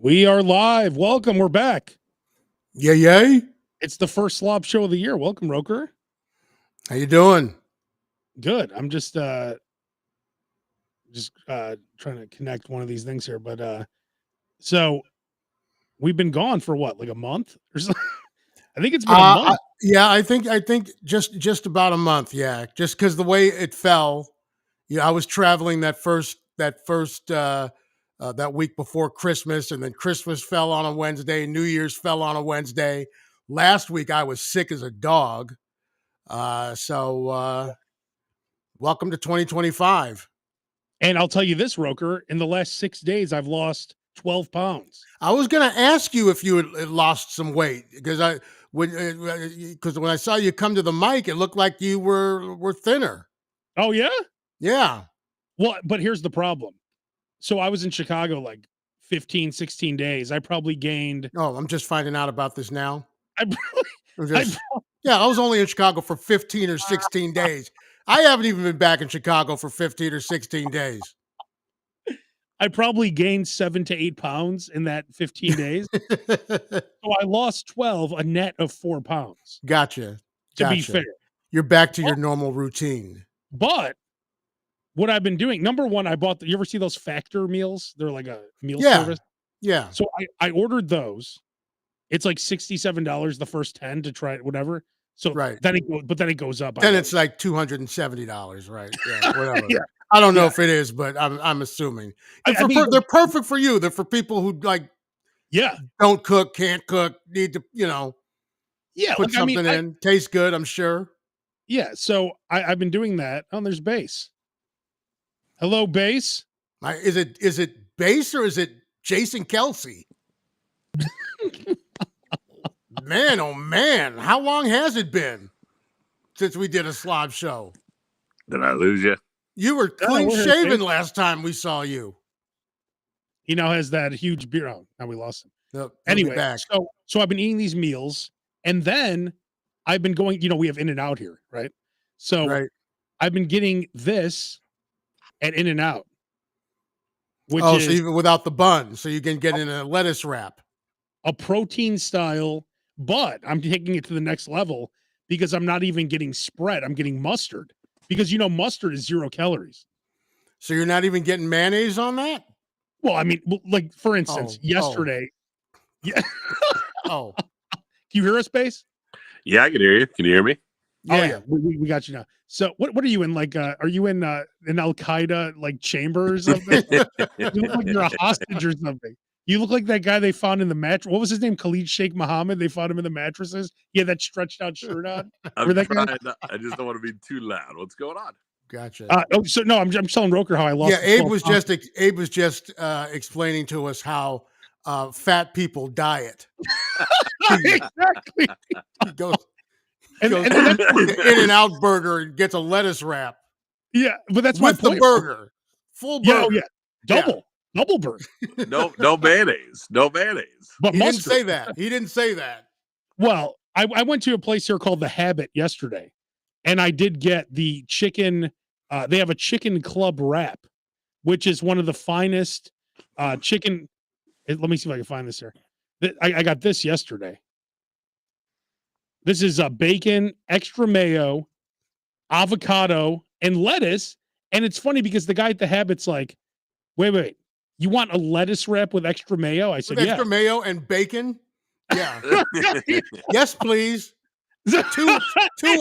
We are live. Welcome. We're back. Yay. It's the first slob show of the year. Welcome, Roker. How you doing? Good. I'm just trying to connect one of these things here. But so we've been gone for what, like a month or something? I think it's been a month. I think just about a month. Yeah, just because the way it fell. I was traveling that week before Christmas, and then Christmas fell on a Wednesday. New Year's fell on a Wednesday. Last week I was sick as a dog. So welcome to 2025. And I'll tell you this, Roker, in the last 6 days, I've lost 12 pounds. I was going to ask you if you had lost some weight because when I saw you come to the mic, it looked like you were thinner. Oh, yeah? Yeah. Well, but here's the problem. So I was in Chicago like 15, 16 days. I probably gained. Oh, I'm just finding out about this now. I was only in Chicago for 15 or 16 days. I haven't even been back in Chicago for 15 or 16 days. I probably gained 7 to 8 pounds in that 15 days. So I lost 12, a net of 4 pounds. Gotcha. To be fair. You're back to your normal routine. But what I've been doing, number one, I bought you ever see those Factor meals? They're like a meal service. Yeah. So I ordered those. It's like $67 the first 10 to try it, whatever. So right. then it goes up. Then it's like $270, right? Yeah, whatever. Yeah. I don't know if it is, but I'm assuming. They're perfect for you. They're for people who don't cook, can't cook, need to, put something in. Tastes good, I'm sure. Yeah, so I've been doing that. Oh, there's Bass. Hello, Bass. Is it Bass or is it Jason Kelsey? Man, oh man, how long has it been since we did a slob show? Did I lose you? You were clean shaven last time we saw you. He now has that huge beard. Oh, now we lost him. Nope, anyway, so I've been eating these meals, and then I've been going. We have In-N-Out here, right? So I've been getting this at In-N-Out. So even without the bun, so you can get in a lettuce wrap, a protein style. But I'm taking it to the next level because I'm not even getting spread. I'm getting mustard because mustard is 0 calories. So you're not even getting mayonnaise on that? Well, I mean, like for instance, yesterday. Yeah. Oh. Can you hear us, Bass? Yeah, I can hear you. Can you hear me? Yeah. We got you now. So what are you in? Like, are you in an Al Qaeda like chamber or something? You look like you're a hostage or something. You look like that guy they found in the mattress. What was his name? Khalid Sheikh Mohammed. They found him in the mattresses. He had that stretched out shirt on. I just don't want to be too loud. What's going on? Gotcha. I'm telling Roker how I lost. Yeah, Abe was just explaining to us how fat people diet. Exactly. He goes to the In-N-Out burger and gets a lettuce wrap. Yeah, but that's with my the burger, full burger. Double burger. No mayonnaise. No mayonnaise. But he didn't say that. Well, I went to a place here called The Habit yesterday, and I did get the chicken. They have a chicken club wrap, which is one of the finest chicken. Let me see if I can find this here. I got this yesterday. This is bacon, extra mayo, avocado, and lettuce. And it's funny because the guy at The Habit's like, wait. You want a lettuce wrap with extra mayo? I said, extra mayo and bacon? Yeah. Yes, please. Two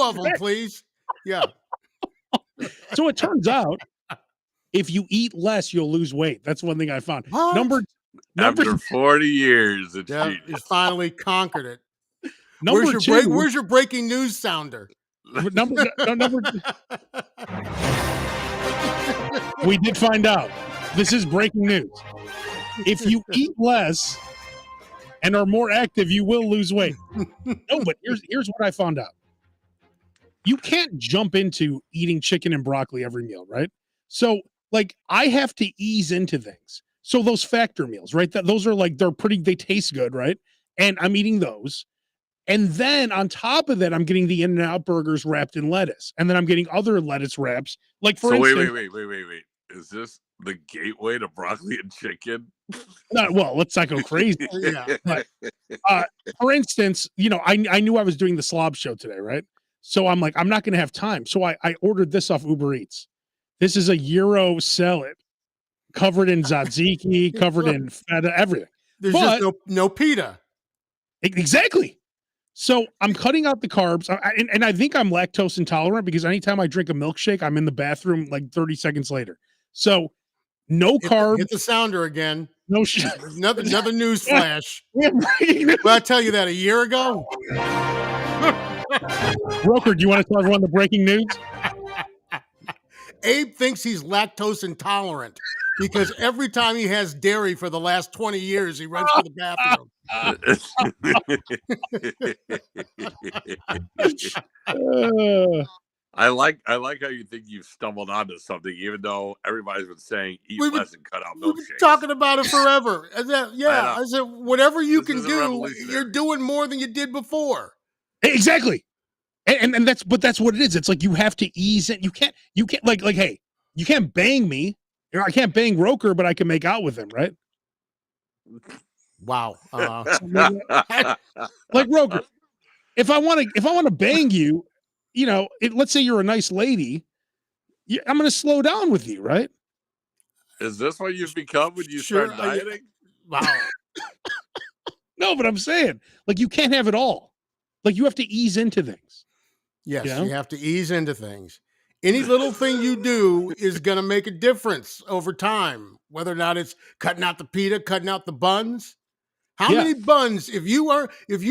of them, please. Yeah. So it turns out, if you eat less, you'll lose weight. That's one thing I found. What? After 40 years, you finally conquered it. Two. Where's your breaking news sounder? We did find out. This is breaking news. If you eat less and are more active, you will lose weight. No, but here's what I found out. You can't jump into eating chicken and broccoli every meal, right? So, like, I have to ease into things. So those Factor meals, right? Those are like, they taste good, right? And I'm eating those. And then on top of that, I'm getting the In-N-Out burgers wrapped in lettuce. And then I'm getting other lettuce wraps. Like, for instance. Wait. Is this the gateway to broccoli and chicken. Well, let's not go crazy. Yeah. But, for instance, I knew I was doing the SLOB show today, right? So I'm like, I'm not going to have time. So I ordered this off Uber Eats. This is a gyro salad covered in tzatziki, covered in feta, everything. There's just no pita. Exactly. So I'm cutting out the carbs, and I think I'm lactose intolerant because anytime I drink a milkshake, I'm in the bathroom like 30 seconds later. So no carbs. Hit the sounder again. No shit. Another news flash. Well, I tell you that a year ago. Roker, do you want to tell everyone the breaking news? Abe thinks he's lactose intolerant because every time he has dairy for the last 20 years, he runs to the bathroom. I like how you think you've stumbled onto something, even though everybody's been saying eat less and cut out milkshakes. We've been talking about it forever. I said whatever you can do, you're doing more than you did before. Exactly. And that's what it is. It's like you have to ease it. You can't like hey, you can't bang me. I can't bang Roker, but I can make out with him, right? Wow. Like Roker, if I want to bang you, let's say you're a nice lady, I'm going to slow down with you, right? Is this what you've become when you start dieting? Wow. No, but I'm saying, like, you can't have it all. Like, you have to ease into things. Yes, you have to ease into things. Any little thing you do is going to make a difference over time, whether or not it's cutting out the pita, cutting out the buns. How many buns, if you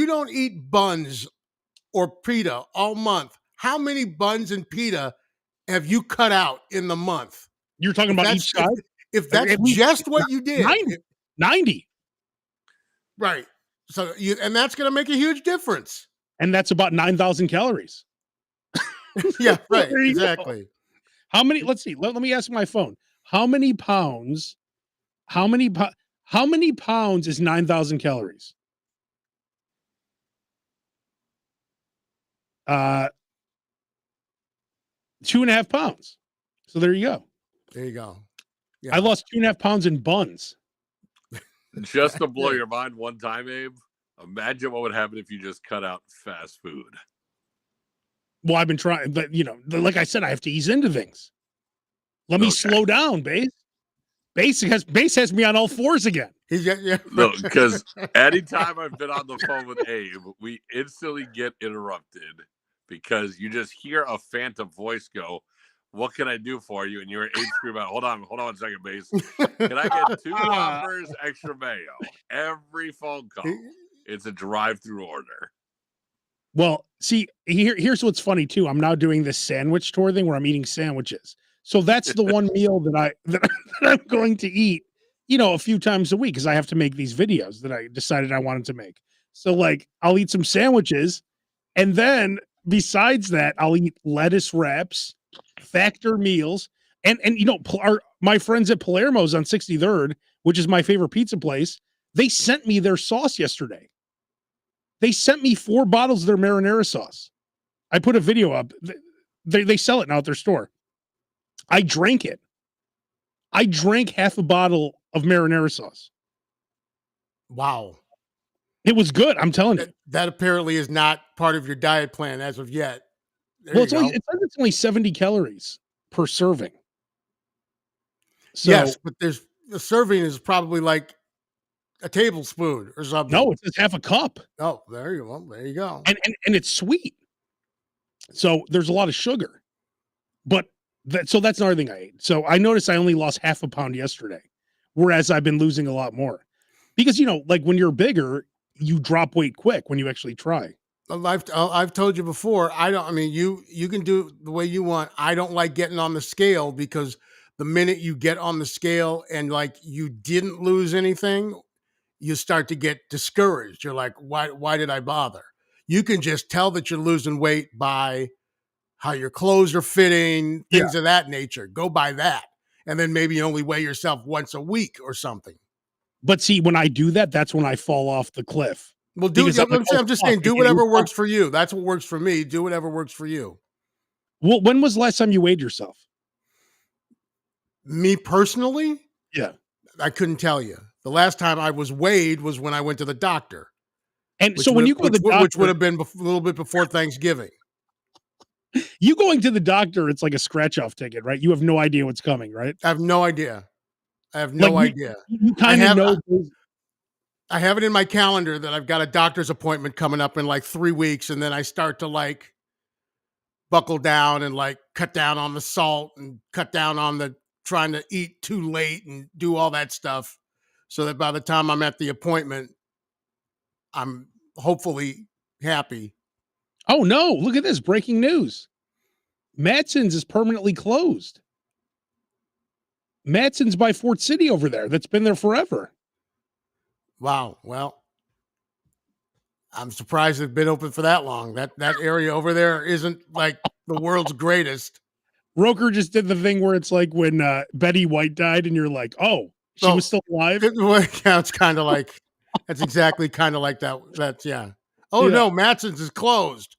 don't eat buns or pita all month, how many buns and pita have you cut out in the month? You're talking about each side? If that's just what you did. 90. Right. So and that's going to make a huge difference. And that's about 9,000 calories. Yeah, right. Exactly. Go. How many? Let's see. Let me ask my phone. How many pounds is 9,000 calories? 2.5 pounds. So there you go. There you go. Yeah. I lost 2.5 pounds in buns. Just to blow your mind one time, Abe, imagine what would happen if you just cut out fast food. Well, I've been trying, but like I said, I have to ease into things. Let me slow down, Base. Base has me on all fours again. No, because anytime I've been on the phone with Abe, we instantly get interrupted because you just hear a phantom voice go, "What can I do for you?" And you're Abe scream out, Hold on 1 second, Base. Can I get 2 Whoppers, extra mayo? Every phone call, it's a drive-through order. Well, see, here's what's funny too. I'm now doing this sandwich tour thing where I'm eating sandwiches. So that's the one meal that I'm going to eat, a few times a week because I have to make these videos that I decided I wanted to make. So like I'll eat some sandwiches, and then besides that, I'll eat lettuce wraps, Factor meals, and my friends at Palermo's on 63rd, which is my favorite pizza place, they sent me their sauce yesterday. They sent me 4 bottles of their marinara sauce. I put a video up. They sell it now at their store. I drank it. I drank half a bottle of marinara sauce. Wow. It was good. I'm telling you. That apparently is not part of your diet plan as of yet. Well, it's only 70 calories per serving. So, yes, but the serving is probably like a tablespoon or something. No, it's half a cup. Oh, there you go. There you go. And it's sweet. So there's a lot of sugar. But that's another thing I ate. So I noticed I only lost half a pound yesterday, whereas I've been losing a lot more. Because like when you're bigger, you drop weight quick when you actually try. I've told you before, you can do the way you want. I don't like getting on the scale because the minute you get on the scale and like you didn't lose anything, you start to get discouraged. You're like, why did I bother? You can just tell that you're losing weight by how your clothes are fitting, things of that nature. Go by that. And then maybe you only weigh yourself once a week or something. But see, when I do that, that's when I fall off the cliff. Well, I'm just saying, do whatever works for you. That's what works for me. Do whatever works for you. Well, when was the last time you weighed yourself? Me personally, yeah, I couldn't tell you. The last time I was weighed was when I went to the doctor. and so when you go to the doctor, which would have been a little bit before Thanksgiving. You going to the doctor, it's like a scratch off ticket, right? You have no idea what's coming, right? I have no idea. I have no idea. You kind of know. I have it in my calendar that I've got a doctor's appointment coming up in like 3 weeks, and then I start to like buckle down and like cut down on the salt and cut down on the trying to eat too late and do all that stuff, so that by the time I'm at the appointment, I'm hopefully happy. Oh no, look at this breaking news. Matson's is permanently closed. Matson's by Fort City over there. That's been there forever. Wow. Well, I'm surprised it's been open for that long. That area over there isn't like the world's greatest. Roker just did the thing where it's like when Betty White died and you're like, oh, she was still alive. It's kind of like, that's exactly kind of like that. That's yeah. Oh no, Matson's is closed.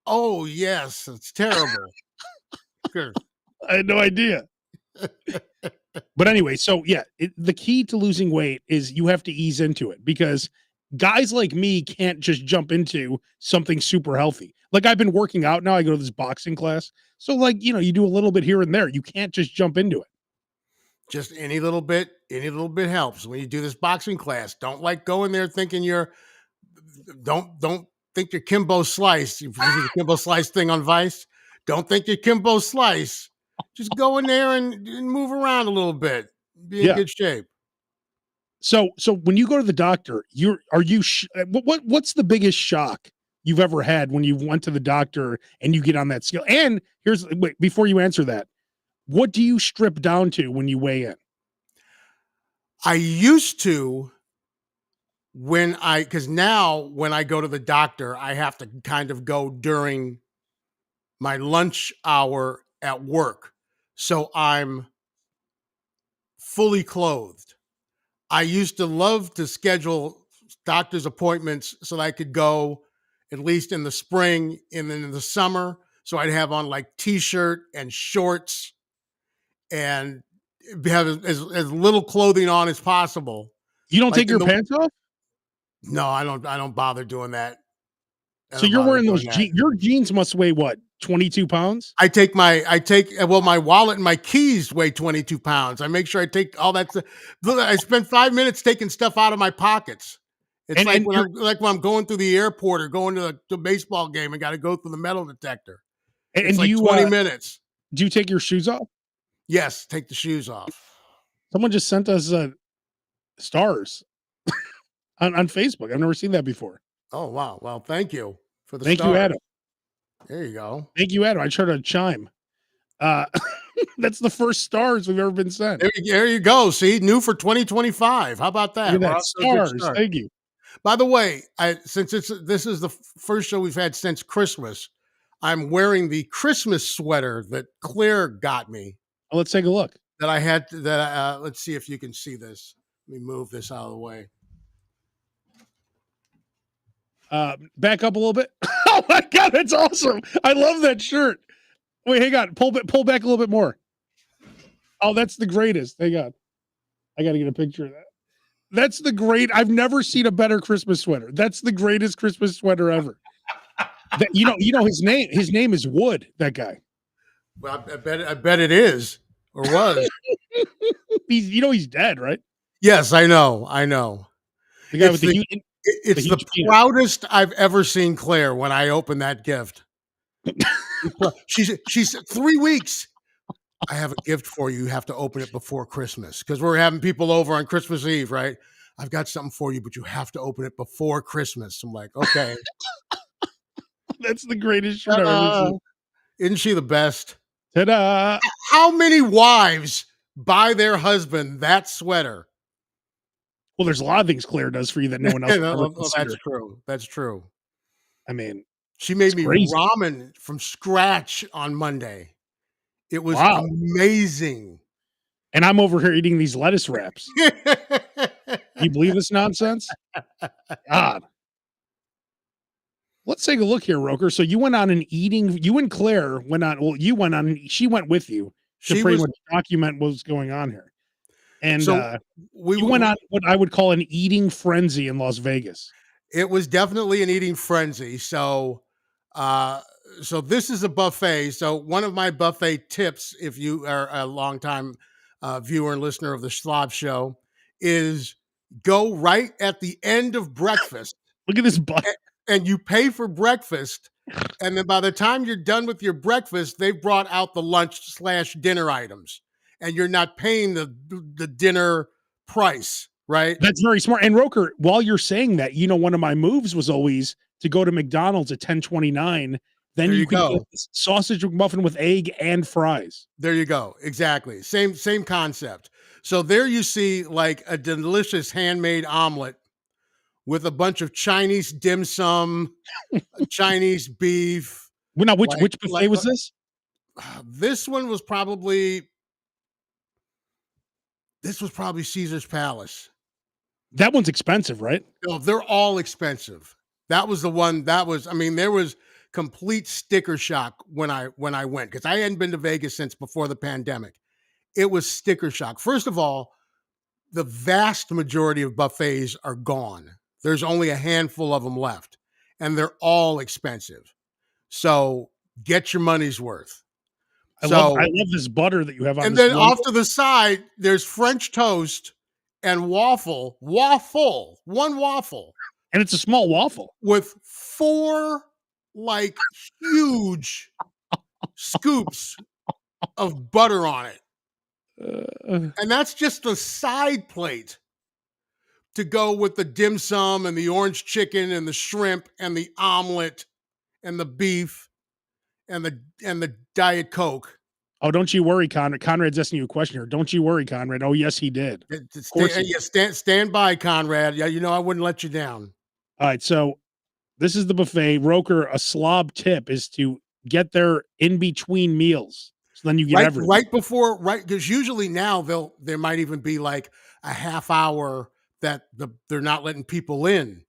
Oh yes, it's terrible. I had no idea. But anyway, so yeah, the key to losing weight is you have to ease into it, because guys like me can't just jump into something super healthy. Like I've been working out now. I go to this boxing class. So like, you do a little bit here and there. You can't just jump into it. Just any little bit helps. When you do this boxing class, don't like go in there thinking don't think you're Kimbo Slice. You the Kimbo Slice thing on Vice. Don't think you're Kimbo Slice. Just go in there and move around a little bit. Be in good shape. So when you go to the doctor, what's the biggest shock you've ever had when you went to the doctor and you get on that scale? And wait, before you answer that, what do you strip down to when you weigh in? I used to, because now when I go to the doctor, I have to kind of go during my lunch hour at work. So I'm fully clothed. I used to love to schedule doctor's appointments so that I could go at least in the spring and then in the summer. So I'd have on like t-shirt and shorts and have as little clothing on as possible. You don't take your pants off? No, I don't bother doing that. So you're wearing those jeans. Your jeans must weigh what? 22 pounds? My wallet and my keys weigh 22 pounds. I make sure I take all that stuff. I spend 5 minutes taking stuff out of my pockets. It's when I'm going through the airport or going to the baseball game and got to go through the metal detector. It's like 20 minutes. Do you take your shoes off? Yes, take the shoes off. Someone just sent us stars on Facebook. I've never seen that before. Oh, wow. Well, thank you for the stars. Thank you, Adam. There you go. Thank you, Adam. I tried to chime. That's the first stars we've ever been sent. There you go. See, new for 2025. How about that? Look at that. Stars. Thank you. By the way, since this is the first show we've had since Christmas, I'm wearing the Christmas sweater that Claire got me. Well, let's take a look. That I had. Let's see if you can see this. Let me move this out of the way. Back up a little bit. Oh my God, that's awesome! I love that shirt. Wait, hang on. Pull back a little bit more. Oh, that's the greatest. Hang on. I got to get a picture of that. That's the great. I've never seen a better Christmas sweater. That's the greatest Christmas sweater ever. You know his name. His name is Wood. That guy. Well, I bet it is or was. He's dead, right? Yes, I know. The guy with the it's the proudest I've ever seen Claire when I opened that gift. She's 3 weeks. I have a gift for you. You have to open it before Christmas because we're having people over on Christmas Eve, right? I've got something for you, but you have to open it before Christmas. I'm like, okay. That's the greatest shirt I've ever seen. Isn't she the best? Ta-da! How many wives buy their husband that sweater? Well, there's a lot of things Claire does for you that no one else ever That's true. That's true. I mean, she made me ramen from scratch on Monday. It was amazing. And I'm over here eating these lettuce wraps. You believe this nonsense? God. Let's take a look here, Roker. So you went on an eating. You and Claire went on. Well, you went on. She went with you. to pretty much document what was going on here. And so you went on what I would call an eating frenzy in Las Vegas. It was definitely an eating frenzy. So so this is a buffet. So one of my buffet tips, if you are a longtime viewer and listener of the SLOB show, is go right at the end of breakfast. Look at this butt. And you pay for breakfast. And then by the time you're done with your breakfast, they've brought out the lunch/dinner items. And you're not paying the dinner price, right? That's very smart. And Roker, while you're saying that, one of my moves was always to go to McDonald's at 10:29. Then you could get sausage McMuffin with egg and fries. There you go. Exactly. Same concept. So there you see like a delicious handmade omelet with a bunch of Chinese dim sum, Chinese beef. Well, now, which buffet was this? This one was probably Caesar's Palace. That one's expensive, right? No, they're all expensive. That was the one there was complete sticker shock when I went, because I hadn't been to Vegas since before the pandemic. It was sticker shock. First of all, the vast majority of buffets are gone. There's only a handful of them left, and they're all expensive. So get your money's worth. I love this butter that you have on. And then off to the side, there's French toast and one waffle. And it's a small waffle. With 4 like huge scoops of butter on it. And that's just the side plate to go with the dim sum and the orange chicken and the shrimp and the omelet and the beef and the Diet Coke. Oh, don't you worry, Conrad. Conrad's asking you a question here. Don't you worry, Conrad. Oh, yes, he did. Stand by, Conrad. Yeah, I wouldn't let you down. All right, so this is the buffet. Roker, a SLOB tip is to get there in between meals. So then you get everything. Right before, because usually now there might even be like a half hour that they're not letting people in,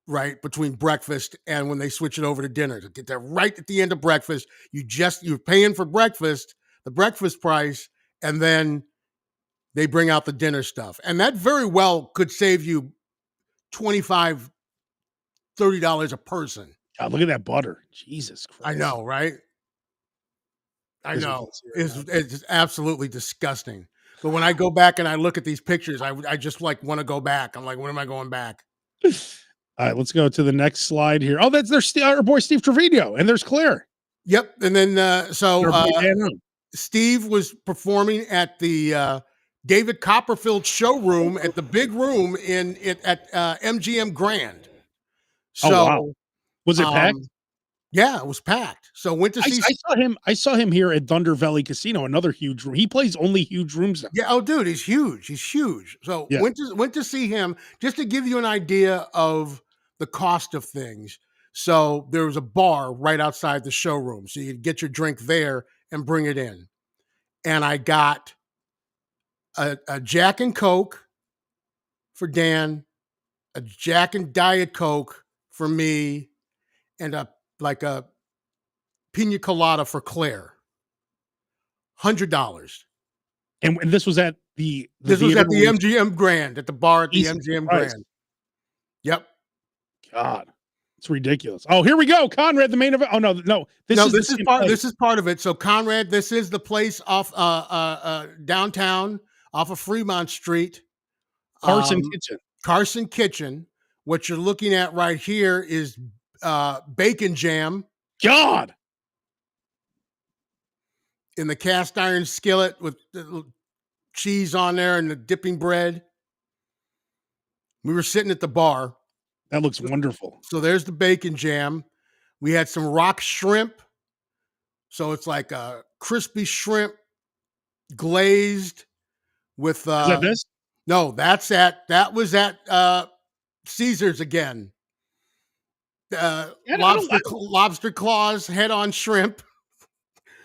right, between breakfast and when they switch it over to dinner. To get there right at the end of breakfast, you're paying for breakfast, the breakfast price, and then they bring out the dinner stuff. And that very well could save you $25, $30 a person. God, look at that butter. Jesus Christ. I know, right? I know. It's absolutely disgusting. But when I go back and I look at these pictures, I just want to go back. I'm like, when am I going back? All right, let's go to the next slide here. Oh, there's our boy Steve Trevino, and there's Claire. Yep. And then Steve was performing at the David Copperfield showroom at the big room at MGM Grand. So, wow. Was it packed? Yeah, it was packed. So went to see. I saw him here at Thunder Valley Casino, another huge room. He plays only huge rooms now. Yeah. Oh, dude, he's huge. He's huge. So went to see him just to give you an idea of the cost of things. So there was a bar right outside the showroom, so you could get your drink there and bring it in. And I got a Jack and Coke for Dan, a Jack and Diet Coke for me, and a pina colada for Claire. $100. And this was at the MGM Grand, at the bar at the MGM Grand. Yep. God, it's ridiculous. Oh, here we go, Conrad, the main event. Oh no, this is part of it. So Conrad, this is the place off downtown, off of Fremont Street. Carson Kitchen. What you're looking at right here is bacon jam. God. In the cast iron skillet with the cheese on there and the dipping bread. We were sitting at the bar. That looks wonderful. So there's the bacon jam. We had some rock shrimp. So it's like a crispy shrimp glazed with Is that this? No, that was at Caesar's again. Lobster claws, head on shrimp.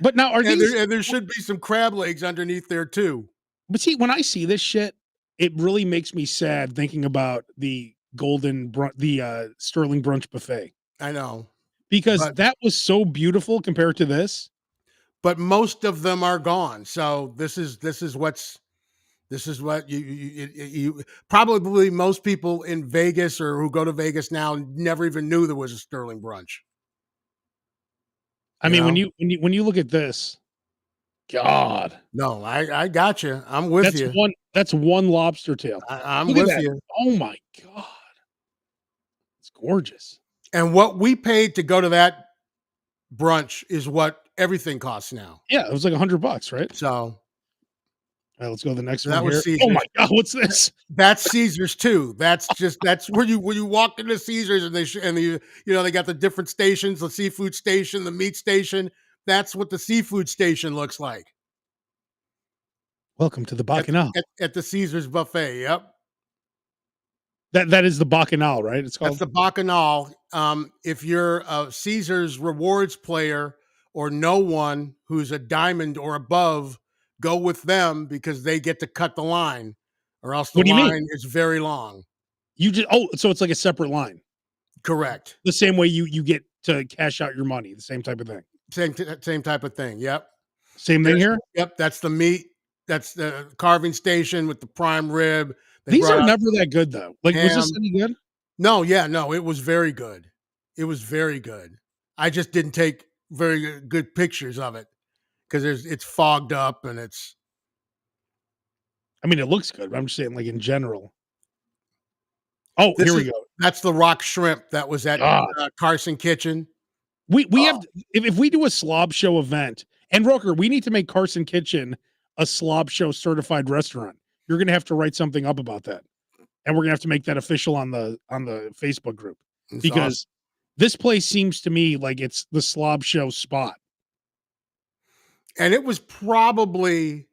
But now and there should be some crab legs underneath there too. But see, when I see this shit, it really makes me sad thinking about the Sterling Brunch Buffet. I know. Because that was so beautiful compared to this. but most of them are gone. So this is what you probably most people in Vegas or who go to Vegas now never even knew there was a Sterling brunch. I mean, when you look at this, God. No, I got you. I'm with you. That's one lobster tail. I'm Look at with that. you. Oh my God. It's gorgeous. And what we paid to go to that brunch is what everything costs now. Yeah, it was like $100, right? So all right, let's go to the next that one was here. Caesars. Oh my God, what's this? That's Caesars too. That's where you walk into Caesars and they got the different stations, the seafood station, the meat station. That's what the seafood station looks like. Welcome to the Bacchanal. At the Caesars buffet. Yep. That is the Bacchanal, right? It's called. That's the Bacchanal. If you're a Caesars rewards player or no one who's a diamond or above, go with them because they get to cut the line, or else the line is very long. So it's like a separate line. Correct. The same way you get to cash out your money, the same type of thing. Same type of thing. Yep. Same thing here. Yep. That's the meat. That's the carving station with the prime rib. These are never that good though. Like, was this any good? No, it was very good. It was very good. I just didn't take very good pictures of it because it's fogged up and it's. I mean, it looks good, but I'm just saying, like in general. Oh, here we go. That's the rock shrimp that was at Carson Kitchen. We have if we do a slob show event, and Roker, we need to make Carson Kitchen a slob show certified restaurant. You're going to have to write something up about that, and we're going to have to make that official on the Facebook group because this place seems to me like it's the slob show spot. And it was probably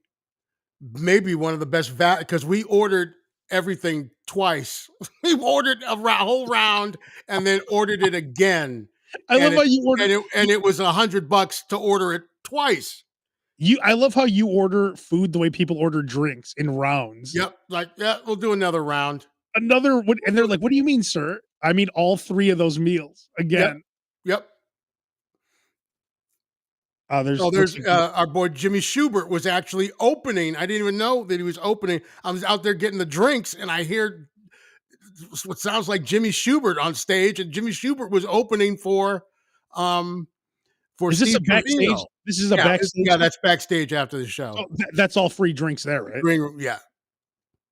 maybe one of the best because we ordered everything twice. We ordered a whole round and then ordered it again. I love how you ordered, and it was $100 to order it twice. I love how you order food the way people order drinks in rounds. Yep, we'll do another round. And they're like, "What do you mean, sir?" I mean all 3 of those meals again. Yep. There's our boy Jimmy Schubert was actually opening. I didn't even know that he was opening. I was out there getting the drinks, and I hear what sounds like Jimmy Schubert on stage, and Jimmy Schubert was opening for is this Steve a backstage? Trevino. This is a backstage. Yeah, that's backstage after the show. So that's all free drinks there, right? Yeah.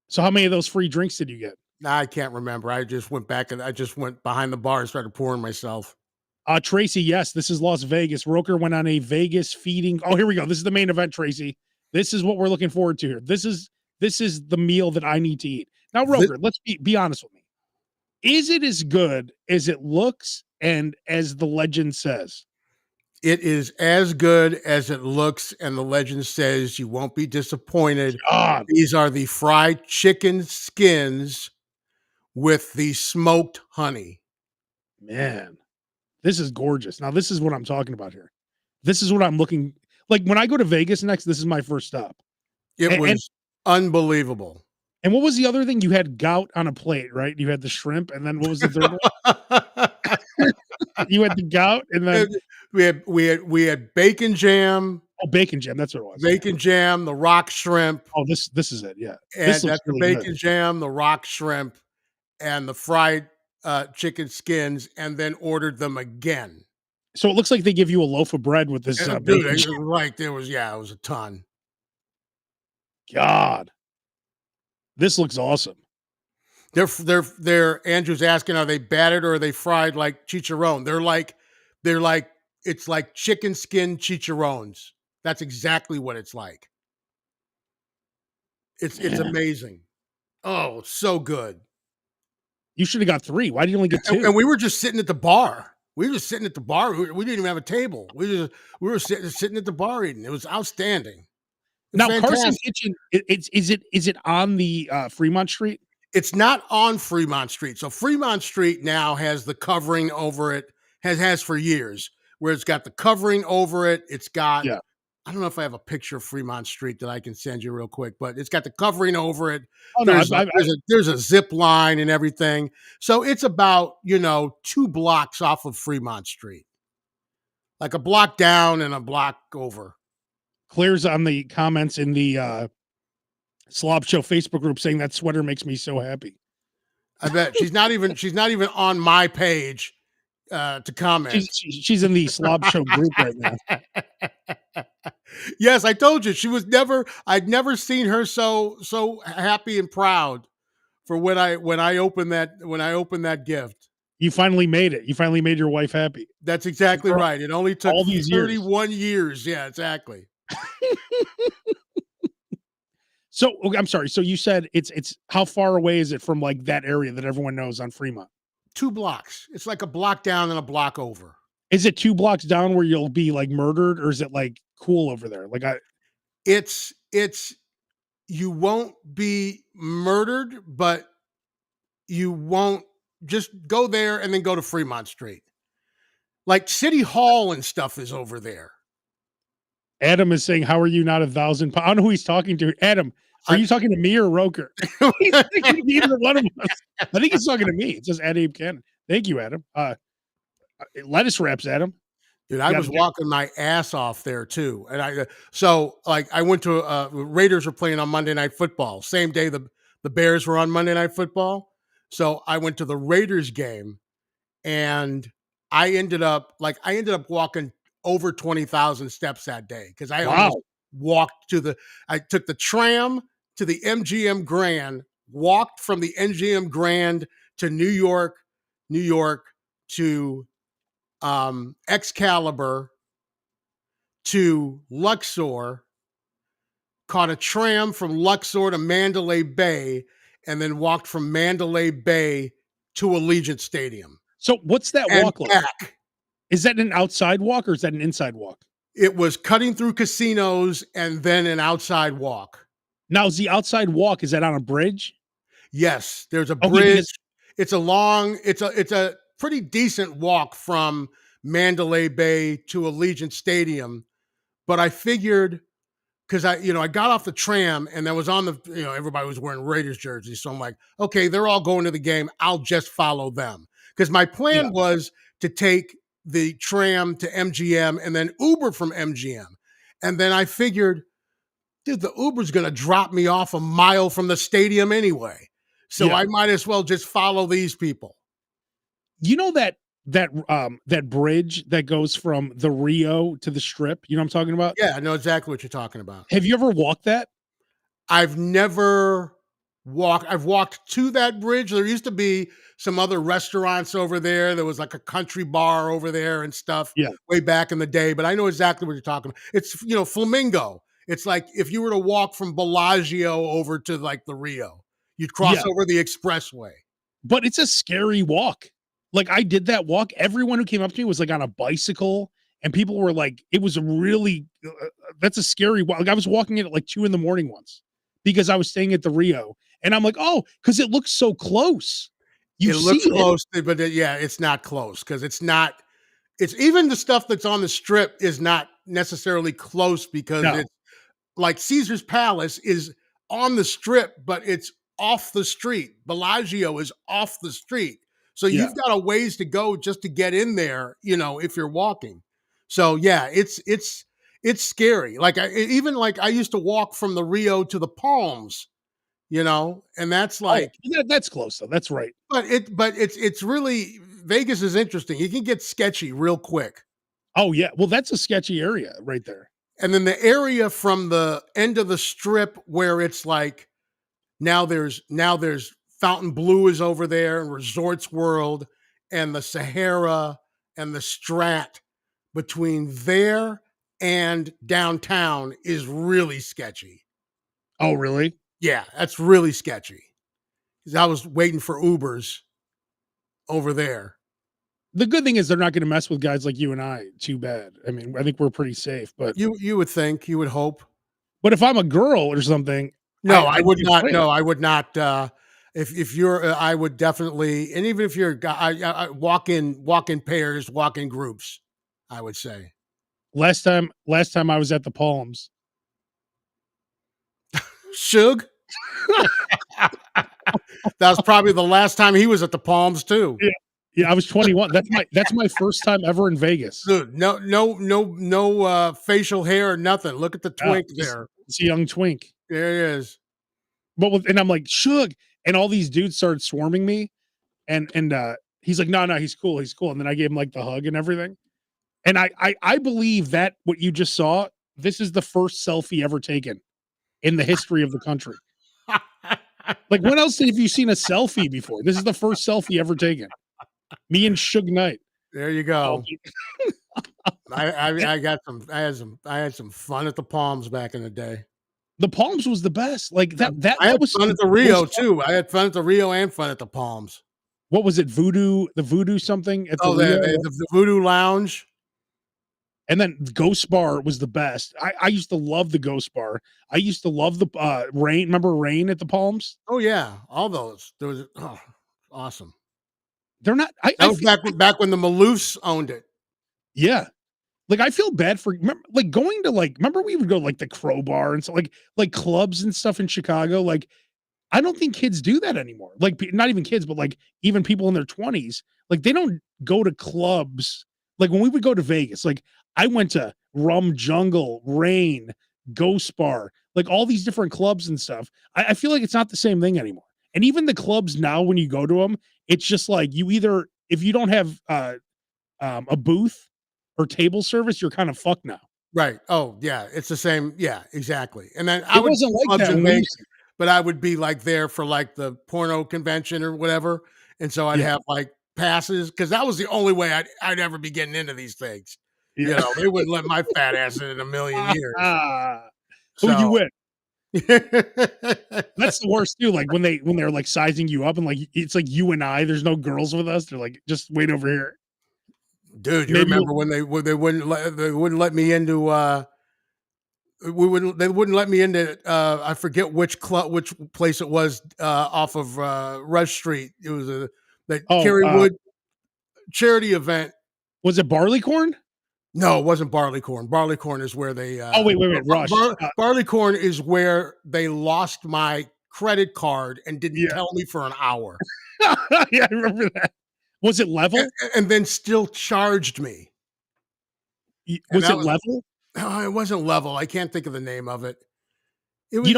So how many of those free drinks did you get? I can't remember. I just went back and I just went behind the bar and started pouring myself. Tracy, yes, this is Las Vegas. Roker went on a Vegas feeding. Oh, here we go. This is the main event, Tracy. This is what we're looking forward to here. This is the meal that I need to eat. Now, Roker, let's be honest with me. Is it as good as it looks and as the legend says? It is as good as it looks, and the legend says you won't be disappointed. God. These are the fried chicken skins with the smoked honey. Man, this is gorgeous. Now, this is what I'm talking about here. This is what I'm looking like when I go to Vegas next. This is my first stop. It was unbelievable. And what was the other thing? You had gout on a plate, right? You had the shrimp, and then what was the third one? You had the gout, and then we had bacon jam. Oh, bacon jam. That's what it was. Bacon jam, the rock shrimp. Oh, this is it. Yeah. And that's really the bacon jam, the rock shrimp, and the fried chicken skins, and then ordered them again. So it looks like they give you a loaf of bread with this. Right. It was a ton. God. This looks awesome. They're Andrew's asking, are they battered or are they fried like chicharron? They're like it's like chicken skin chicharrones. That's exactly what it's like. It's amazing. Oh, so good. You should have got 3. Why did you only get 2? And we were just sitting at the bar. We were just sitting at the bar. We didn't even have a table. We were sitting at the bar eating. It was outstanding. Now, Carson Kitchen, is it on the Fremont Street? It's not on Fremont Street. So Fremont Street now has the covering over it, has for years, where it's got the covering over it. It's got, I don't know if I have a picture of Fremont Street that I can send you real quick, but it's got the covering over it. Oh, there's a zip line and everything. So it's about, 2 blocks off of Fremont Street. Like a block down and a block over. Claire's on the comments in the Slob Show Facebook group saying that sweater makes me so happy. I bet she's not even on my page to comment. She's in the Slob Show group right now. Yes, I told you I'd never seen her so happy and proud for when I opened that gift. You finally made it. You finally made your wife happy. That's exactly right. It only took all these 31 years. Yeah, exactly. So I'm sorry. So you said it's how far away is it from like that area that everyone knows on Fremont? 2 blocks. It's like a block down and a block over. Is it 2 blocks down where you'll be like murdered, or is it like cool over there? Like it's you won't be murdered, but you won't just go there and then go to Fremont Street. Like City Hall and stuff is over there. Adam is saying, "How are you not 1,000 pounds?" I don't know who he's talking to. Adam, are you talking to me or Roker? He's thinking either one of us. I think he's talking to me. It says Adam Cannon. Thank you, Adam. Lettuce wraps, Adam. Dude, I was walking my ass off there too, and I went to Raiders were playing on Monday Night Football. Same day the Bears were on Monday Night Football, so I went to the Raiders game, and I ended up walking over 20,000 steps that day because I almost walked I took the tram to the MGM Grand, walked from the MGM Grand to New York to Excalibur to Luxor, caught a tram from Luxor to Mandalay Bay, and then walked from Mandalay Bay to Allegiant Stadium. So what's that walk like? Is that an outside walk or is that an inside walk? It was cutting through casinos and then an outside walk. Now, is the outside walk, is that on a bridge? Yes, there's a bridge. It's a pretty decent walk from Mandalay Bay to Allegiant Stadium. But I figured, because I got off the tram and that was on everybody was wearing Raiders jerseys. So I'm like, okay, they're all going to the game. I'll just follow them. Because my plan was to take the tram to MGM and then Uber from MGM. And then I figured, dude, the Uber's going to drop me off a mile from the stadium anyway. So I might as well just follow these people. You know that bridge that goes from the Rio to the Strip? You know what I'm talking about? Yeah, I know exactly what you're talking about. Have you ever walked that? I've never walked. I've walked to that bridge. There used to be some other restaurants over there. There was like a country bar over there and stuff way back in the day, but I know exactly what you're talking about. It's, Flamingo. It's like if you were to walk from Bellagio over to like the Rio, you'd cross over the expressway. But it's a scary walk. Like I did that walk. Everyone who came up to me was like on a bicycle and people were like, it was really, that's a scary walk. Like I was walking it at like 2 a.m. once because I was staying at the Rio and I'm like, oh, because it looks so close. It looks close, but it's not close because it's even the stuff that's on the Strip is not necessarily close because it's like Caesar's Palace is on the Strip, but it's off the street. Bellagio is off the street. So you've got a ways to go just to get in there, if you're walking. So it's scary. Like I used to walk from the Rio to the Palms, and that's like that's close though. That's right. But it's really Vegas is interesting. You can get sketchy real quick. Oh yeah. Well, that's a sketchy area right there. And then the area from the end of the Strip where it's like now there's Fontainebleau is over there and Resorts World and the Sahara and the Strat between there and downtown is really sketchy. Oh, really? Yeah, that's really sketchy. Because I was waiting for Ubers over there. The good thing is they're not going to mess with guys like you and I too bad. I mean, I think we're pretty safe, but you would think, you would hope. But if I'm a girl or something, no, I would not. No, I would not. If you're, I would definitely, and even if you're a guy, I walk in pairs, walk in groups, I would say. Last time I was at the Palms. Suge? That was probably the last time he was at the Palms too. Yeah. Yeah, I was 21. That's my first time ever in Vegas. Dude, no facial hair or nothing. Look at the twink there. It's a young twink. There it is. And I'm like, Shug, and all these dudes started swarming me, and he's like, no, he's cool, and then I gave him like the hug and everything, and I believe that what you just saw, this is the first selfie ever taken in the history of the country. Like, when else have you seen a selfie before? This is the first selfie ever taken. Me and Suge Knight. There you go. I had some fun at the Palms back in the day. The Palms was the best. Like that I had was fun at the Rio too. I had fun at the Rio and fun at the Palms. What was it? Voodoo something at the Rio? The Voodoo Lounge. And then Ghost Bar was the best. I used to love the Ghost Bar. I used to love the Rain. Remember Rain at the Palms? Oh yeah, all those. There was awesome. They're not. That was back when the Maloofs owned it. Yeah, like I feel bad for like going to remember we would go like the Crowbar and so like clubs and stuff in Chicago. Like I don't think kids do that anymore. Like not even kids, but like even people in their 20s. Like they don't go to clubs. Like when we would go to Vegas, like I went to Rum Jungle, Rain, Ghost Bar, like all these different clubs and stuff. I feel like it's not the same thing anymore. And even the clubs now, when you go to them, it's just like you either, if you don't have a booth or table service, you're kind of fucked now. Right. Oh yeah, it's the same. Yeah, exactly. And then I wasn't like that in Vegas, but I would be like there for like the porno convention or whatever, and so I'd have like passes because that was the only way I'd ever be getting into these things. Yeah. You know, they wouldn't let my fat ass in a million years. So you win. That's the worst too. Like when they're like sizing you up and like it's like you and I. There's no girls with us. They're like, just wait over here, dude. You remember when they wouldn't let me into they wouldn't let me into I forget which place it was off of Rush Street. It was Kerry Wood charity event. Was it Barleycorn? No, it wasn't Barleycorn. Barleycorn is where they wait, Rush. Barleycorn is where they lost my credit card and didn't tell me for an hour. Yeah, I remember that. Was it Level? And then still charged me. Was it Level? No, it wasn't Level. I can't think of the name of it. It was,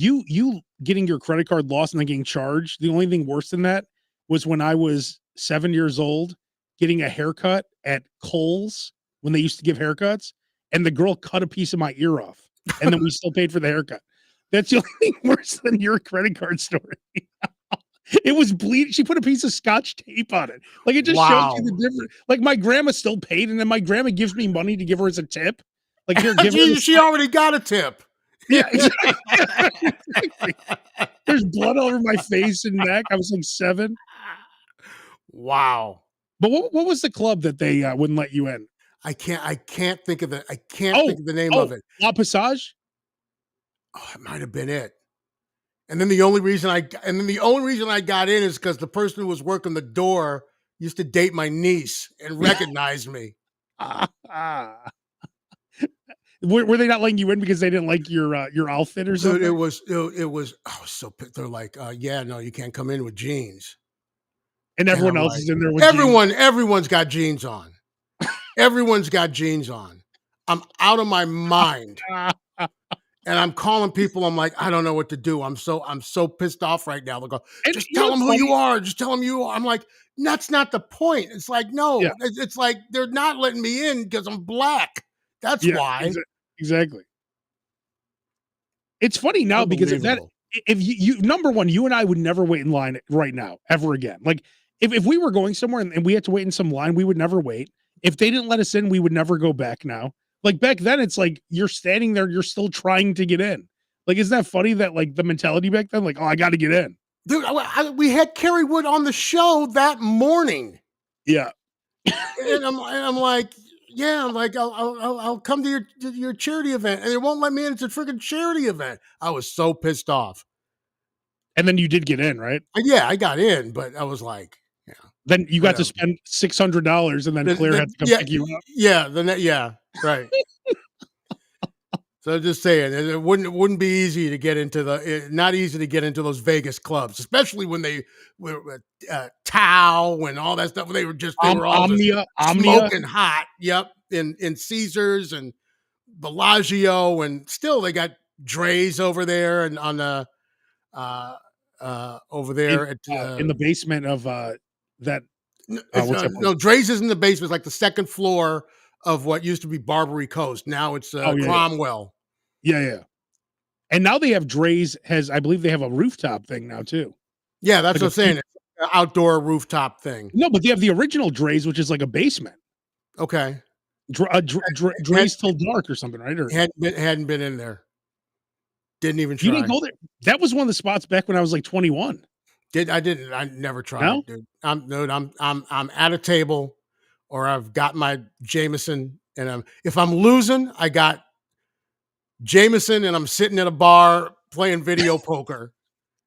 you getting your credit card lost and then getting charged. The only thing worse than that was when I was 7 years old, getting a haircut at Kohl's when they used to give haircuts, and the girl cut a piece of my ear off, and then we still paid for the haircut. That's the only thing worse than your credit card story. It was bleeding. She put a piece of Scotch tape on it. Like it just shows you the difference. Like my grandma still paid, and then my grandma gives me money to give her as a tip. Like here, give her. She already got a tip. Yeah. Exactly. There's blood all over my face and neck. I was like 7. Wow. But what was the club that they wouldn't let you in? I can't think of the name of it. La Passage? Oh, it might have been it. And then the only reason I got in is because the person who was working the door used to date my niece and recognized me. Were they not letting you in because they didn't like your outfit or something? Dude, it was so they're like, yeah, no, you can't come in with jeans. And everyone else is in there with everyone's got jeans on. Everyone's got jeans on. I'm out of my mind. And I'm calling people. I'm like, I don't know what to do. I'm so pissed off right now. They'll go, just tell them who you are. Just tell them you are. I'm like, that's not the point. It's like, no, it's like they're not letting me in because I'm black. That's why. Exactly. It's funny now because if you number one, you and I would never wait in line right now ever again. Like if we were going somewhere and we had to wait in some line, we would never wait. If they didn't let us in, we would never go back now. Like back then, it's like you're standing there, you're still trying to get in. Like, isn't that funny that like the mentality back then, like, oh, I got to get in. Dude, we had Kerry Wood on the show that morning. Yeah, and I'm like, yeah, I'm like, I'll come to your charity event, and they won't let me in. It's a freaking charity event. I was so pissed off. And then you did get in, right? Yeah, I got in, but I was like, yeah. Then you got to spend $600, and then Claire had to come pick you up. Yeah, right. So just saying, it wouldn't be easy to get into not easy to get into those Vegas clubs, especially when they were Tao and all that stuff. They were all just Omnia. smoking hot. Yep, in Caesars and Bellagio, and still they got Dre's over there and on the over there in the basement of that. What's that no, Dre's is in the basement. It's like the second floor of what used to be Barbary Coast. Now it's Cromwell. Yeah. And now they have Dre's I believe they have a rooftop thing now too. Yeah, that's what I'm saying. It's an outdoor rooftop thing. No, but they have the original Dre's, which is like a basement. Okay. Dre's till dark or something, right? Or hadn't been in there. Didn't even try. You didn't go there. That was one of the spots back when I was like 21. I never tried, dude. I'm at a table, or I've got my Jameson, and if I'm losing, I got Jameson, and I'm sitting at a bar playing video poker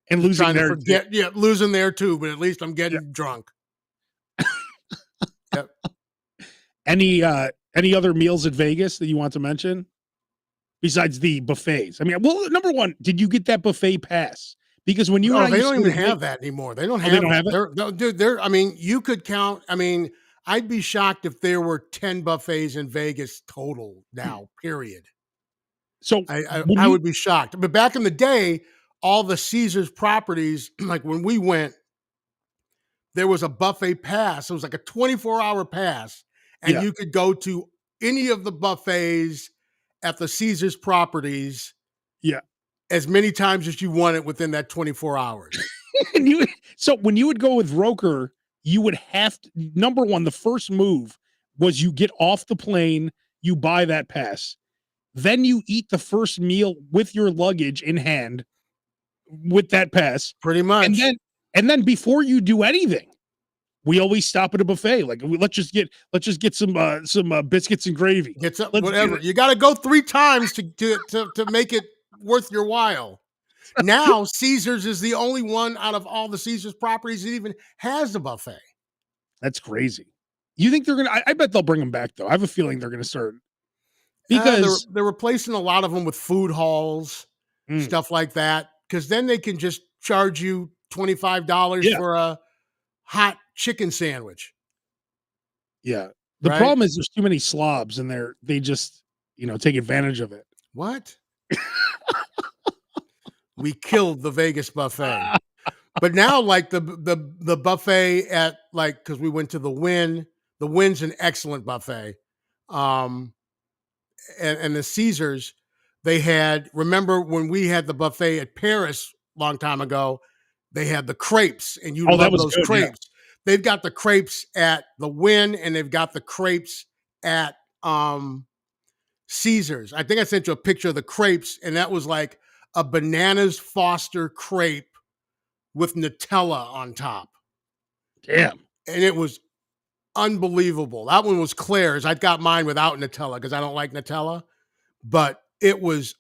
and losing there. Losing there too. But at least I'm getting drunk. Yep. Any other meals at Vegas that you want to mention besides the buffets? I mean, well, number one, did you get that buffet pass? Because when you they don't even have that anymore. They don't have. They don't have it. Dude, I mean, you could count. I mean, I'd be shocked if there were 10 buffets in Vegas total now. Period. So I would be shocked. But back in the day, all the Caesars properties, like when we went, there was a buffet pass. It was like a 24-hour pass, and you could go to any of the buffets at the Caesars properties. Yeah. As many times as you wanted within that 24 hours. So when you would go with Roker, you would have to, number one, the first move was you get off the plane, you buy that pass. Then you eat the first meal with your luggage in hand with that pass. Pretty much. And then before you do anything, we always stop at a buffet. Like let's just get some biscuits and gravy. Whatever. You got to go 3 times to make it worth your while. Now Caesars is the only one out of all the Caesars properties that even has a buffet. That's crazy. You think they're gonna? I bet they'll bring them back though. I have a feeling they're gonna start because they're replacing a lot of them with food halls, stuff like that. Because then they can just charge you $25 for a hot chicken sandwich. Yeah. The problem is there's too many slobs and they just take advantage of it. What? We killed the Vegas buffet. But now, like the buffet at because we went to the Wynn. The Wynn's an excellent buffet. And the Caesars, they had, remember when we had the buffet at Paris a long time ago, they had the crepes, and you love those crepes. Yeah. They've got the crepes at the Wynn, and they've got the crepes at Caesars. I think I sent you a picture of the crepes, and that was like a bananas Foster crepe with Nutella on top. Damn. And it was unbelievable. That one was Claire's. I got mine without Nutella because I don't like Nutella, but it was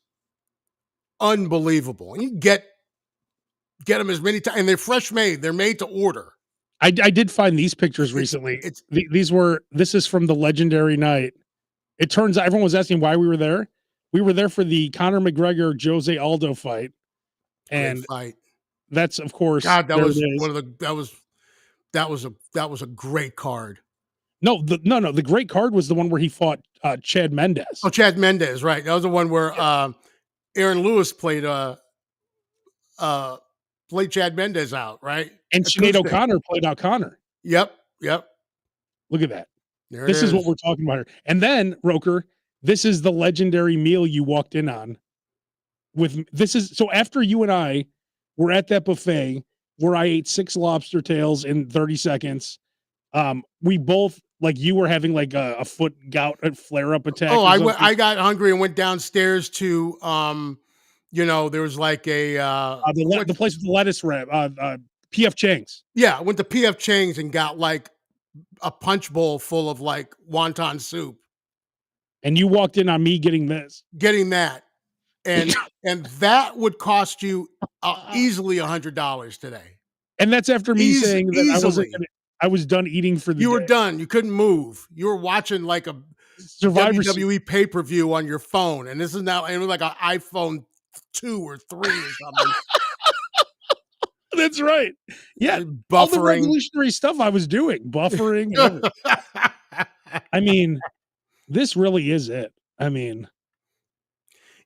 unbelievable. And you get them as many times, and they're fresh made. They're made to order. I did find these pictures recently. This is from the legendary night. It turns out everyone was asking why we were there. We were there for the Conor McGregor Jose Aldo fight. And that's of course God, that was a great card. No, the great card was the one where he fought Chad Mendes. Oh, Chad Mendes, right. That was the one where Aaron Lewis played Chad Mendes out, right? And Sinead O'Connor played out Connor. Yep. Look at that. This is what we're talking about here. And then, Roker, this is the legendary meal you walked in on. So after you and I were at that buffet where I ate 6 lobster tails in 30 seconds, we both, like, you were having like a foot gout flare up attack. Oh, I got hungry and went downstairs to there was like the place with the lettuce wrap, PF Chang's. Yeah, I went to PF Chang's and got like a punch bowl full of like wonton soup. And you walked in on me getting that, and that would cost you easily $100 today. And that's after me saying that I was done eating for the day. You were done. You couldn't move. You were watching like Survivor WWE pay-per-view on your phone, and this is now like an iPhone 2 or 3 or something. That's right. Yeah, buffering. All the revolutionary stuff I was doing, buffering and everything. I mean, this really is it. I mean,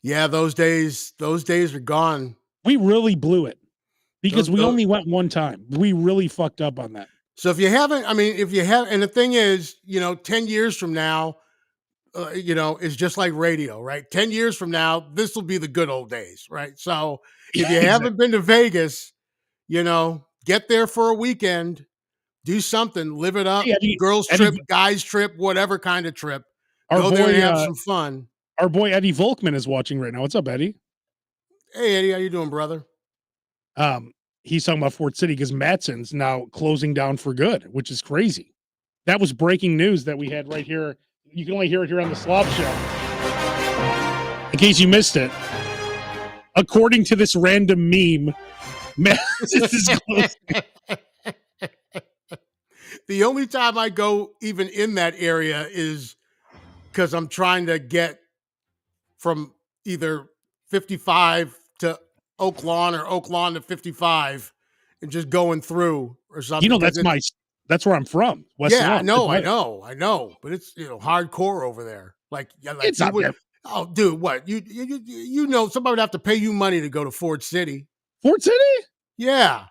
yeah, those days are gone. We really blew it because we only went one time. We really fucked up on that. So if you haven't, I mean, if you have, and the thing is, 10 years from now, it's just like radio, right? 10 years from now, this will be the good old days, right? So if you haven't been to Vegas, get there for a weekend, do something, live it up, girls trip, guys trip, whatever kind of trip. Go there and have some fun. Our boy Eddie Volkman is watching right now. What's up, Eddie? Hey, Eddie, how you doing, brother? He's talking about Fort City because Matson's now closing down for good, which is crazy. That was breaking news that we had right here. You can only hear it here on the SLOB Show. In case you missed it, according to this random meme, Matson's is closing. The only time I go even in that area is because I'm trying to get from either 55 to Oak Lawn or Oak Lawn to 55 and just going through or something. That's where I'm from. West Lawn. I know. But it's hardcore over there. It's not there. Oh, dude, what? You know somebody would have to pay you money to go to Fort City. Fort City? Yeah.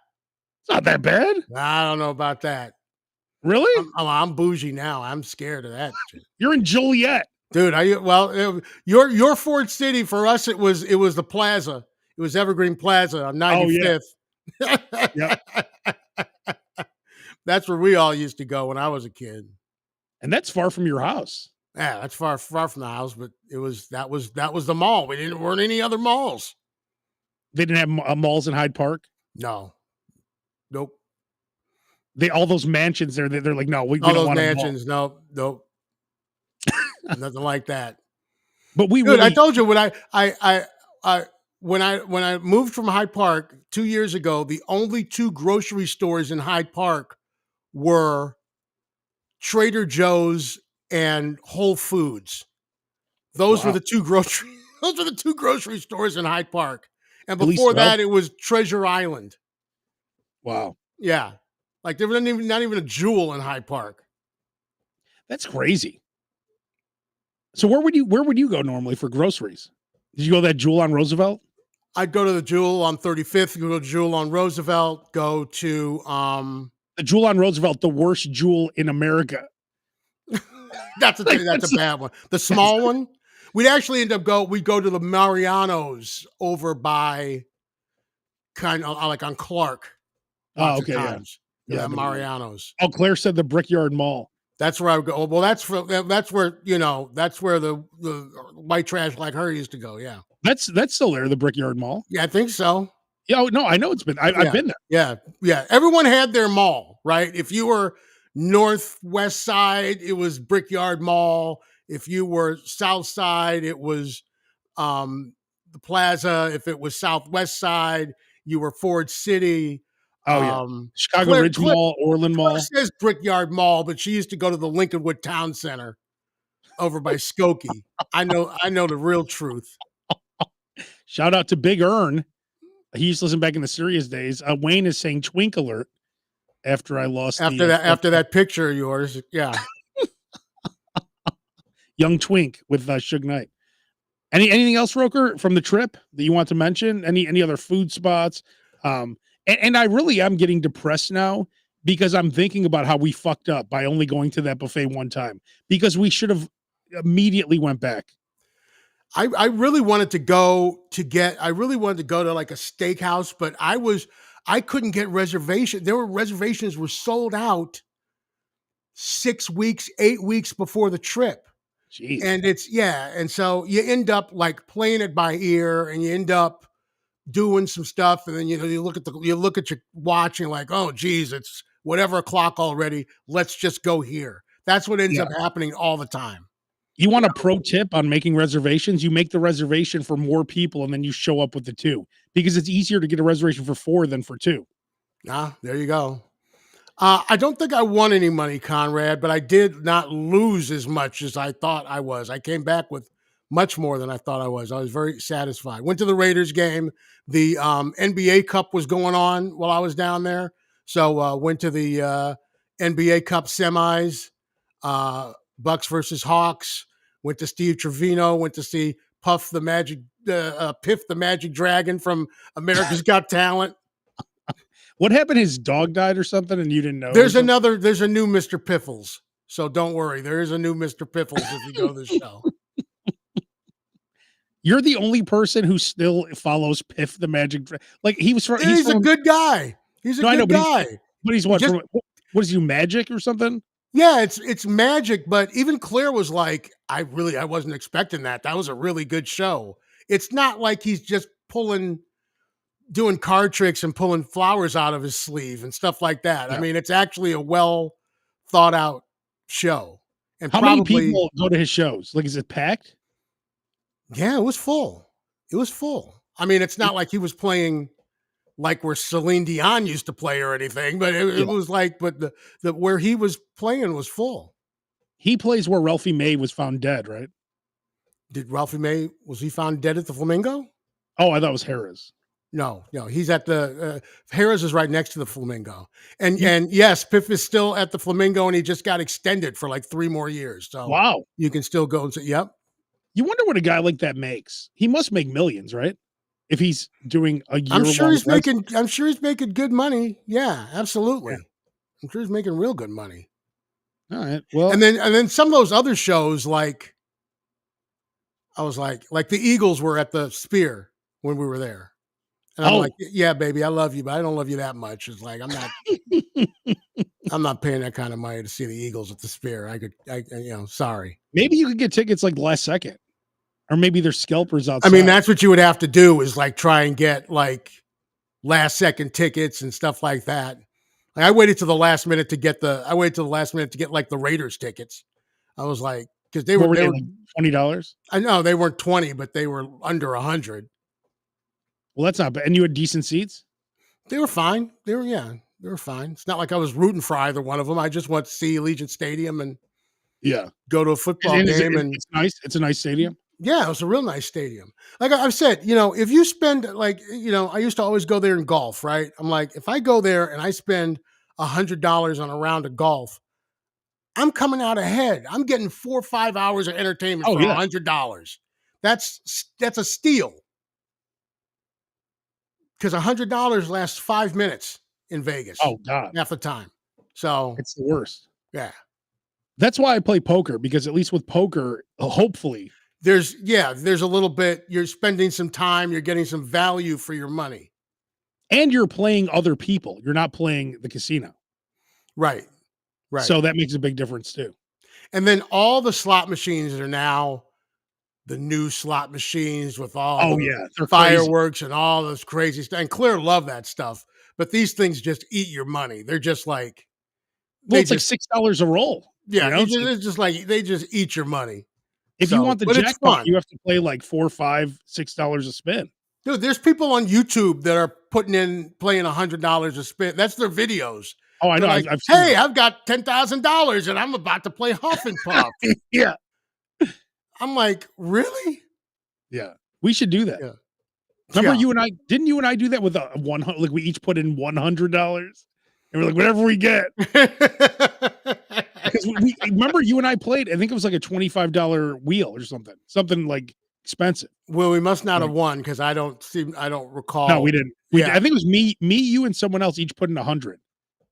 It's not that bad. I don't know about that. Really? I'm bougie now. I'm scared of that shit. You're in Joliet. Dude, your Fort City, for us it was the plaza. It was Evergreen Plaza on 95th. Oh, yeah. Yep. That's where we all used to go when I was a kid. And that's far from your house. Yeah, that's far from the house, but that was the mall. Weren't any other malls. They didn't have malls in Hyde Park? No. Nope. All those mansions there, they're like, no, we all don't those want mansions, nope. Nothing like that. But I told you when I moved from Hyde Park 2 years ago, the only two grocery stores in Hyde Park were Trader Joe's and Whole Foods. Those were the two grocery stores in Hyde Park. And before that, it was Treasure Island. Wow. Yeah. Like there was not even a Jewel in Hyde Park. That's crazy. So where would you go normally for groceries? Did you go to that Jewel on Roosevelt? I'd go to the Jewel on 35th, go to Jewel on Roosevelt, go to the Jewel on Roosevelt, the worst Jewel in America. That's a bad one. The small one, we'd actually we'd go to the Mariano's over by kind of like on Clark. Oh, okay. Yeah, Mariano's. Oh, Claire said the Brickyard Mall. That's where I would go. Well, that's where the white trash like her used to go. Yeah. That's still there, the Brickyard Mall. Yeah, I think so. Yeah, no, I know it's been. I've been there. Yeah. Everyone had their mall, right? If you were northwest side, it was Brickyard Mall. If you were south side, it was the Plaza. If it was southwest side, you were Ford City. Oh yeah, Chicago Ridge Mall, Orland Mall. It says Brickyard Mall, but she used to go to the Lincolnwood Town Center over by Skokie. I know the real truth. Shout out to Big Earn. He used to listen back in the serious days. Wayne is saying twink alert after I lost. After that picture of yours, yeah. Young twink with Suge Knight. Anything else, Roker, from the trip that you want to mention? Any other food spots? And I really am getting depressed now because I'm thinking about how we fucked up by only going to that buffet one time because we should have immediately went back. I really wanted to go to like a steakhouse, but I couldn't get reservations. Reservations were sold out 6 weeks, 8 weeks before the trip. Jeez. And and so you end up like playing it by ear and you end up doing some stuff, and then you look at your watch and you're like, oh geez, it's whatever o'clock already. Let's just go here. That's what ends up happening all the time. You want a pro tip on making reservations? You make the reservation for more people, and then you show up with the two because it's easier to get a reservation for 4 than for 2. There you go. I don't think I won any money, Conrad, but I did not lose as much as I thought I was. I came back with much more than I thought I was. I was very satisfied. Went to the Raiders game. The NBA Cup was going on while I was down there. So went to the NBA Cup semis, Bucks versus Hawks. Went to Steve Trevino. Went to see Piff the Magic Dragon from America's Got Talent. What happened? His dog died or something, and you didn't know? There's a new Mr. Piffles. So don't worry. There is a new Mr. Piffles if you go to the show. You're the only person who still follows Piff the Magic Dragon. Like he's a good guy. He's a good guy. But he's what? What is you, Magic or something? Yeah, it's Magic. But even Claire was like, I wasn't expecting that. That was a really good show. It's not like he's just doing card tricks and pulling flowers out of his sleeve and stuff like that. Yeah. I mean, it's actually a well thought out show. And how many people go to his shows? Like, is it packed? Yeah, it was full. It was full. I mean, it's not like he was playing like where Celine Dion used to play or anything, but it was like, but the where he was playing was full. He plays where Ralphie May was found dead, right? Was he found dead at the Flamingo? Oh, I thought it was Harrah's. No, he's at the Harrah's is right next to the Flamingo. And yes, Piff is still at the Flamingo and he just got extended for like 3 more years. So wow. You can still go and say, yep. You wonder what a guy like that makes. He must make millions, right? If he's doing a year. I'm sure he's making good money. Yeah, absolutely. Yeah. I'm sure he's making real good money. All right. Well, and then some of those other shows, like I was like the Eagles were at the Sphere when we were there. And I'm like, yeah, baby, I love you, but I don't love you that much. It's like, I'm not paying that kind of money to see the Eagles at the Sphere. Sorry. Maybe you could get tickets like last second, or maybe there's scalpers outside. I mean, that's what you would have to do is like try and get like last second tickets and stuff like that. Like, I waited to the last minute to get like the Raiders tickets. I was like, because they were like $20. I know they weren't 20, but they were under 100. Well, that's not bad. And you had decent seats? They were fine. They were fine. It's not like I was rooting for either one of them. I just went to see Allegiant Stadium and go to a football game. And it's nice. It's a nice stadium. Yeah, it was a real nice stadium. Like I've said, if you spend I used to always go there in golf, right? I'm like, if I go there and I spend $100 on a round of golf, I'm coming out ahead. I'm getting 4 or 5 hours of entertainment for $100. That's a steal. Because $100 lasts 5 minutes in Vegas. Oh God, half the time. So it's the worst. Yeah, that's why I play poker, because at least with poker, hopefully there's a little bit. You're spending some time. You're getting some value for your money, and you're playing other people. You're not playing the casino, right? So that makes a big difference too. And then all the slot machines are now the new slot machines with all they're fireworks crazy. And all this crazy stuff. And Claire loved that stuff. But these things just eat your money. They're just like, it's like $6 a roll. Yeah, it's just like they just eat your money. If you want the jackpot, you have to play like $4, $5, $6 a spin. Dude, there's people on YouTube that are playing $100 a spin. That's their videos. Oh, I know. Like, I've got $10,000 and I'm about to play Huff and Puff. Yeah. I'm like, really? Yeah, we should do that. Yeah. Remember didn't you and I do that with a 100? Like we each put in $100 and we're like, whatever we get. Because we remember you and I played, I think it was like a $25 wheel or something like expensive. Well, we must not have won because I don't recall. No, we didn't. I think it was me, you, and someone else each put in 100,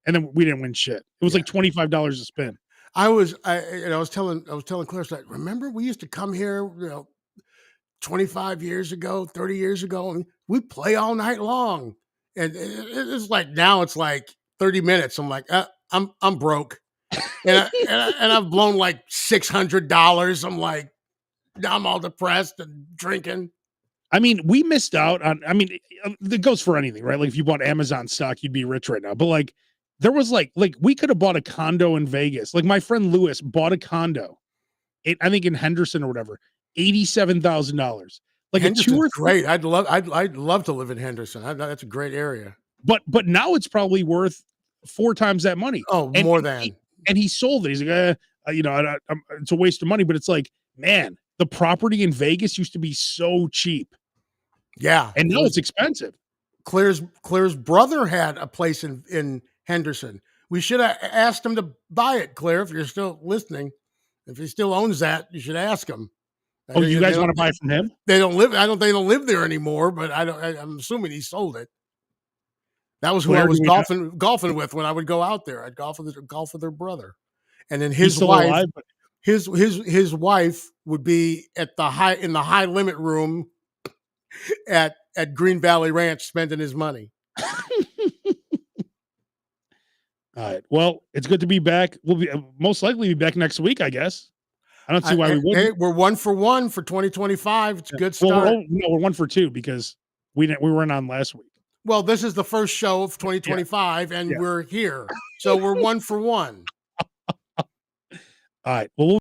and then we didn't win shit. It was like $25 a spin. I was telling Claire, like, remember we used to come here, 25 years ago, 30 years ago, and we play all night long. And it's like, now it's like 30 minutes. I'm like, I'm broke. And I've blown like $600. I'm like, now I'm all depressed and drinking. I mean, we missed out on, it goes for anything, right? Like if you bought Amazon stock, you'd be rich right now. But like, there was like we could have bought a condo in Vegas. Like my friend Lewis bought a condo, I think in Henderson or whatever, $87,000. Like Henderson's great. I'd love to live in Henderson. That's a great area. But now it's probably worth 4 times that money. Oh, and, more and than. he sold it. He's like, it's a waste of money. But it's like, man, the property in Vegas used to be so cheap. Yeah, and now it's expensive. Claire's brother had a place in Henderson. We should have asked him to buy it, Claire. If you're still listening, if he still owns that, you should ask him. Oh, you guys want to buy from him? They don't live. They don't live there anymore. But I'm assuming he sold it. That was who I was golfing with when I would go out there. I'd golf with their brother, and then his wife. Alive, but... His wife would be in the high limit room at Green Valley Ranch spending his money. All right. Well, it's good to be back. We'll be most likely be back next week, I guess. I don't see why we wouldn't. Hey, we're 1 for 1 for 2025. It's a good start. Well, we're 1 for 2 because we weren't on last week. Well, this is the first show of 2025, and we're here, so we're 1 for 1. All right. Well,